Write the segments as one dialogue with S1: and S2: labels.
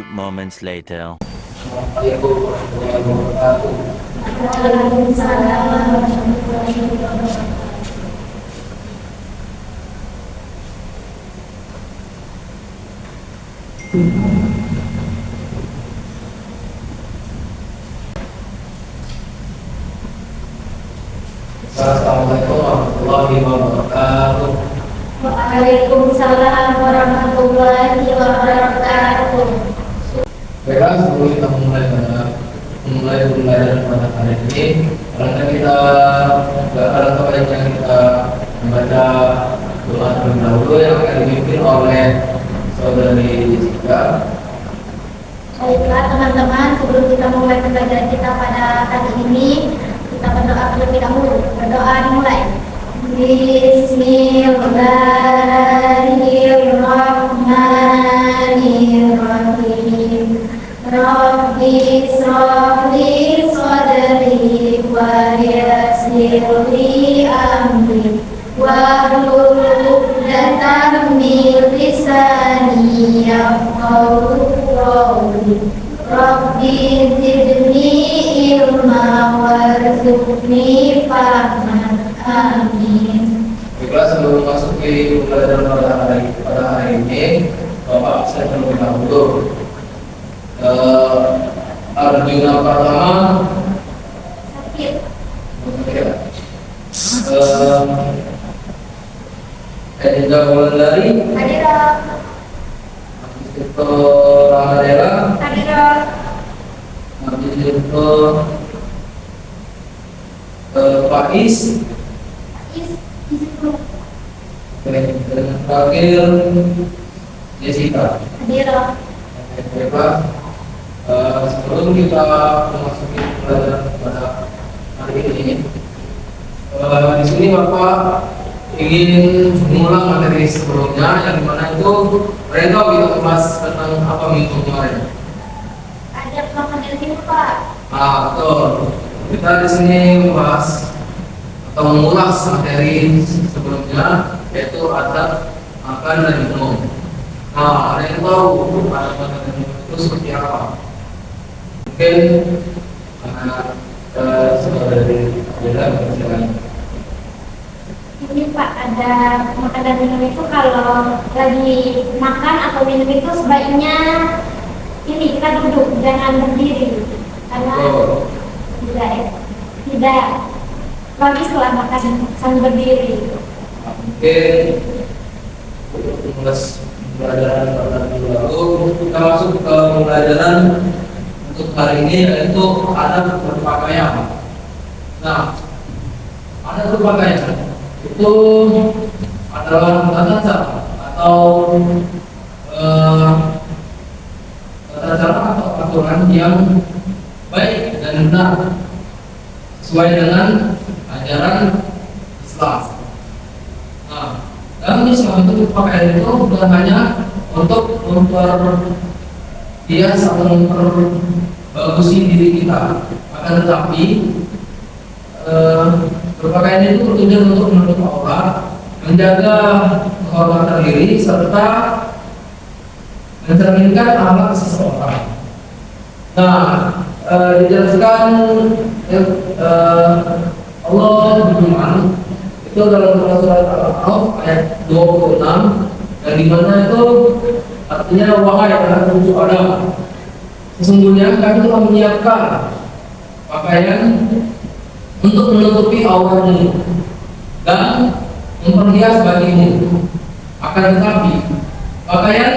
S1: few moments later.
S2: Assalamualaikum warahmatullahi wabarakatuh.
S3: Waalaikumsalam warahmatullahi wabarakatuh.
S2: Assalamualaikum warahmatullahi wabarakatuh.
S3: Waalaikumsalam warahmatullahi wabarakatuh.
S2: Baiklah, sebelum kita memulai pembelajaran pada hari ini, alangkah baiknya kita membaca doa terlebih dahulu yang akan dipimpin oleh saudari Jessica.
S3: Baiklah teman-teman, sebelum kita mulai pembelajaran kita pada hari ini, kita berdoa terlebih dahulu. Berdoa dimulai. Bismillahirrahmanirrahim. Rabbi shrah li sadri wa yassir li amri wahlul 'uqdatam min lisani yafqahu qawli. Rabbi zidni ilma warzuqni fahman. Amin.
S2: Baiklah, sebelum masuk ke pembelajaran pada hari ini, Bapak saya terlebih dahulu. Arjuna pertama
S3: Sakit.
S2: Edinda Wulandari,
S3: Hadirat.
S2: habis itu Ramadera,
S3: Hadirat.
S2: habis itu Faiz,
S3: Isiku.
S2: dan terakhir Jessica.
S3: Hadirat.
S2: Baiklah, sebelum kita memasuki pelajaran pada hari ini, di sini Bapak ingin mengulang materi sebelumnya yang dimana itu mereka kita membahas tentang apa minggu kemarin.
S3: Ada makan dari Pak.
S2: Betul. Kita di sini membahas atau mengulas materi sebelumnya, yaitu adab makan dan minum. Nah, ada yang tahu adab makan dan minum itu seperti apa? Mungkin saudari Bella silakan.
S3: Ini Pak, ada makan dan minum itu kalau lagi makan atau minum itu sebaiknya ini kita duduk, jangan berdiri karena tidak baguslah makan sambil berdiri.
S2: Mungkin untuk mengulas pembelajaran pada minggu lalu, kita masuk ke pembelajaran untuk hari ini, yaitu adab berpakaian. Nah, adab berpakaian itu adalah tata cara atau tata cara atau aturan yang baik dan benar sesuai dengan ajaran Islam. Nah, dalam Islam itu pakaian itu bukan hanya untuk memperhias atau memperbagusi diri kita, akan tetapi berpakaian itu bertujuan untuk menutup aurat, menjaga kehormatan diri, serta mencerminkan akhlak seseorang. Nah, dijelaskan Allah berfirman itu dalam surat Al-A'raf ayat 26, yang dimana itu artinya, wahai anak cucu Adam, sesungguhnya kami telah menyiapkan pakaian untuk menutupi auratmu dan memperhias bagimu. Akan tetapi pakaian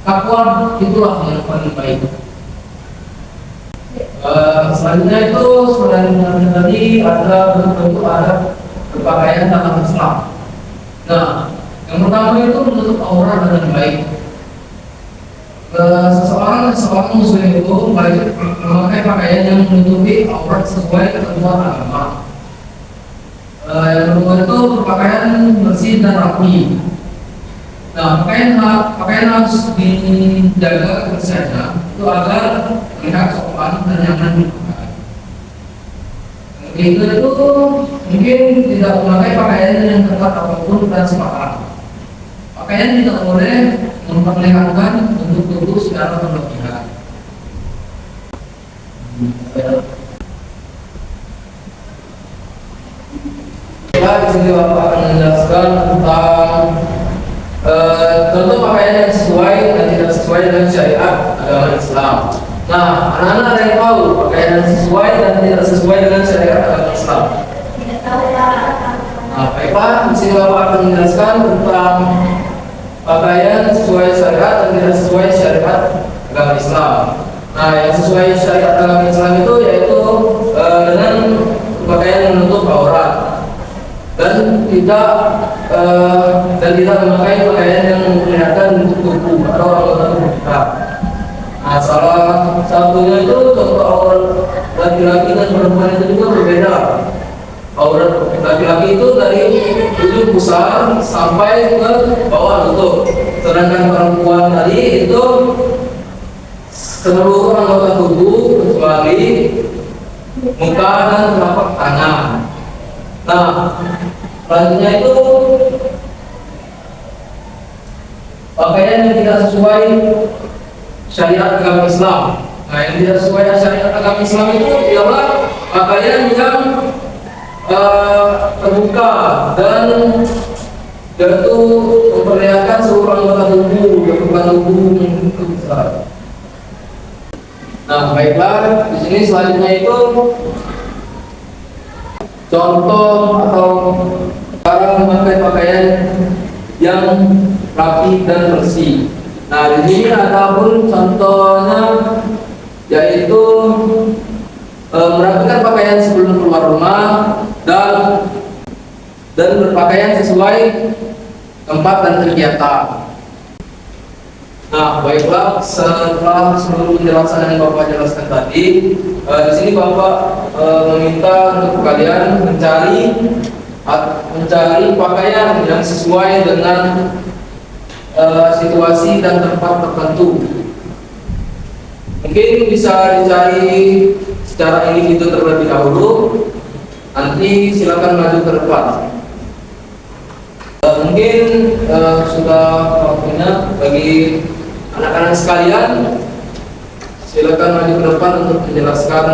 S2: takwa itulah yang paling baik. Selanjutnya itu selain tadi ada bentuk adab berpakaian dalam Islam. Nah, yang pertama itu menutup aurat dengan baik. Seseorang muslim itu wajib memakai pakaian yang menutupi aurat sesuai ketentuan agama. Yang kedua itu berpakaian bersih dan rapi. Nah, pakaian harus dijaga kebersihannya itu agar terlihat sopan dan nyaman dipakai. Itu mungkin tidak memakai pakaian yang ketat ataupun transparan. Pakaian tidak boleh memperlihatkan bentuk tubuh secara berlebihan. Di sini Bapak akan menjelaskan tentang contoh pakaian yang sesuai dan tidak sesuai dengan syariat agama Islam. Nah, anak-anak ada yang tahu pakaian yang sesuai dan tidak sesuai dengan syariat agama Islam?
S3: Tidak tahu Pak.
S2: Nah, baiklah, di sini Bapak akan menjelaskan tentang pakaian sesuai syariat dan tidak sesuai syariat agama Islam. Nah, yang sesuai syariat agama Islam itu yaitu dengan pakaian yang menutup aurat dan tidak memakai pakaian yang memperlihatkan bentuk tubuh atau anggota tubuh kita. Nah, salah satunya itu contoh aurat laki-laki dan perempuan itu juga berbeda. Aurat laki-laki itu dari ujung pusar sampai ke bawah lutut, sedangkan perempuan tadi itu seluruh anggota tubuh kecuali muka dan telapak tangan. Nah, selanjutnya itu pakaian yang tidak sesuai syariat agama Islam. Nah, yang tidak sesuai syariat agama Islam itu ialah pakaian yang terbuka dan yaitu memperlihatkan seluruh anggota tubuh, kebutuhan tubuh itu besar. Nah, baiklah, di sini selanjutnya itu contoh atau cara memakai pakaian yang rapi dan bersih. Nah, di sini ada pun contohnya yaitu merapikan pakaian sebelum keluar rumah dan berpakaian sesuai tempat dan kegiatan. Nah, baiklah, setelah seluruh penjelasan yang Bapak jelaskan tadi, di sini Bapak meminta untuk kalian mencari pakaian yang sesuai dengan situasi dan tempat tertentu. Mungkin bisa dicari secara individu terlebih dahulu. Nanti silakan maju ke depan. Mungkin sudah waktunya bagi anak-anak sekalian, silakan maju ke depan untuk menjelaskan.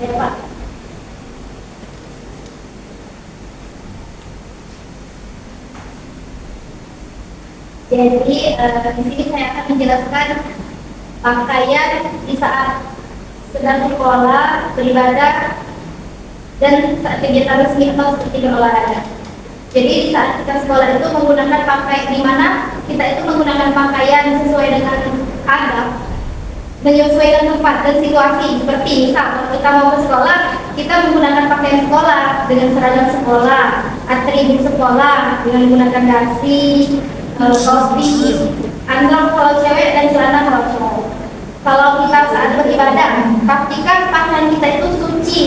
S3: Ya, Pak. Jadi di sini saya akan menjelaskan pakaian di saat sedang sekolah, beribadah, dan saat kegiatan resmi atau seperti berolahraga. Jadi di saat kita sekolah itu menggunakan pakaian, di mana kita itu menggunakan pakaian sesuai dengan adab, menyesuaikan tempat dan situasi. Seperti misal kalau kita mau ke sekolah, kita menggunakan pakaian sekolah dengan seragam sekolah, atribut sekolah dengan menggunakan dasi, topi, andong kalau cewek dan celana kalau cowok. Kalau kita saat beribadah, pastikan pakaian kita itu suci,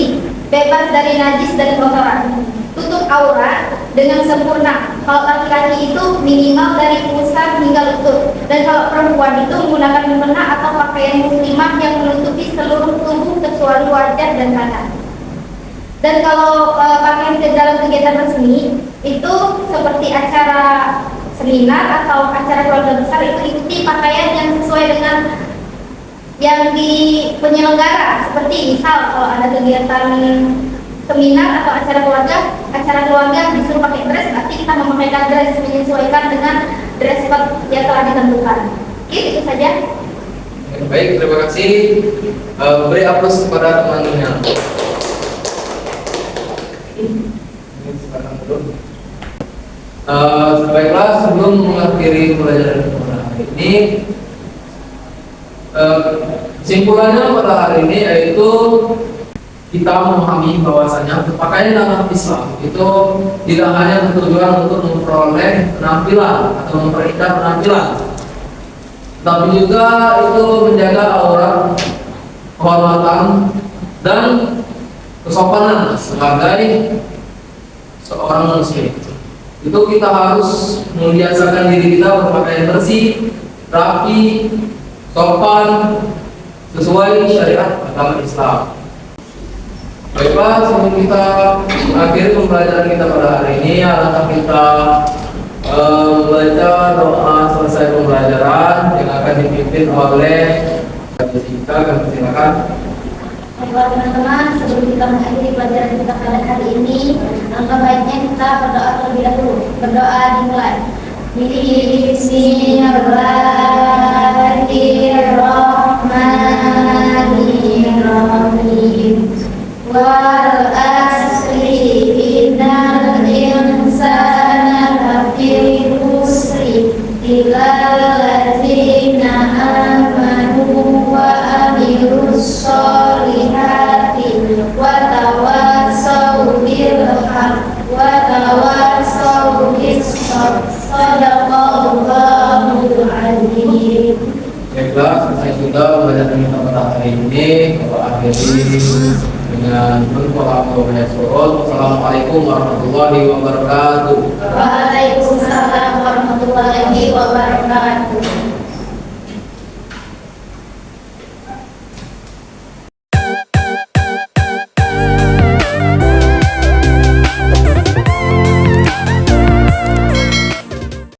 S3: bebas dari najis dan kotoran, tutup aurat dengan sempurna. Kalau laki-laki itu minimal dari pusar hingga lutut, dan kalau perempuan itu menggunakan mukena atau pakaian muslimah yang menutupi seluruh tubuh kecuali wajah dan tangan. Dan kalau pakaian dalam kegiatan resmi itu seperti acara seminar atau acara keluarga besar, itu ikuti pakaian yang sesuai dengan yang di penyelenggara. Seperti misal kalau ada kegiatan seminar atau acara keluarga disuruh pakai dress, berarti kita memakai dress menyesuaikan dengan dress code yang telah ditentukan. Oke, itu saja.
S2: Baik, terima kasih. Beri aplaus kepada teman-temannya. Baiklah, sebelum mengakhiri pelajaran pada hari ini, kesimpulannya pada hari ini yaitu kita memahami bahwasanya berpakaian dalam Islam itu tidak hanya bertujuan untuk memperoleh penampilan atau memperindah penampilan, tapi juga itu menjaga aurat, kehormatan, dan kesopanan sebagai seorang muslim. Itu kita harus membiasakan diri kita berpakaian bersih, rapi, sopan, sesuai syariat agama Islam. Baiklah, sebelum kita mengakhiri pembelajaran kita pada hari ini, alangkah kita membaca doa selesai pembelajaran yang akan dipimpin oleh Jessica. Kami silakan.
S3: Baiklah teman-teman, sebelum kita mengakhiri pelajaran kita pada hari ini, langkah baiknya kita berdoa terlebih dahulu. Berdoa dimulai. Bismillahirrahmanirrahim. Wal asri innal insana lafi khusri illa allazina amanu wa amilus solihati wa tawassaw bil haqq wa tawassaw bis sabr. Sadaqallahul azim.
S2: Baiklah, selesai sudah pembelajaran kita pada hari ini. Kita akhiri dengan berdoa kepada Allah. Wassalamualaikum warahmatullahi wabarakatuh.
S3: Waalaikumsalam warahmatullahi wabarakatuh.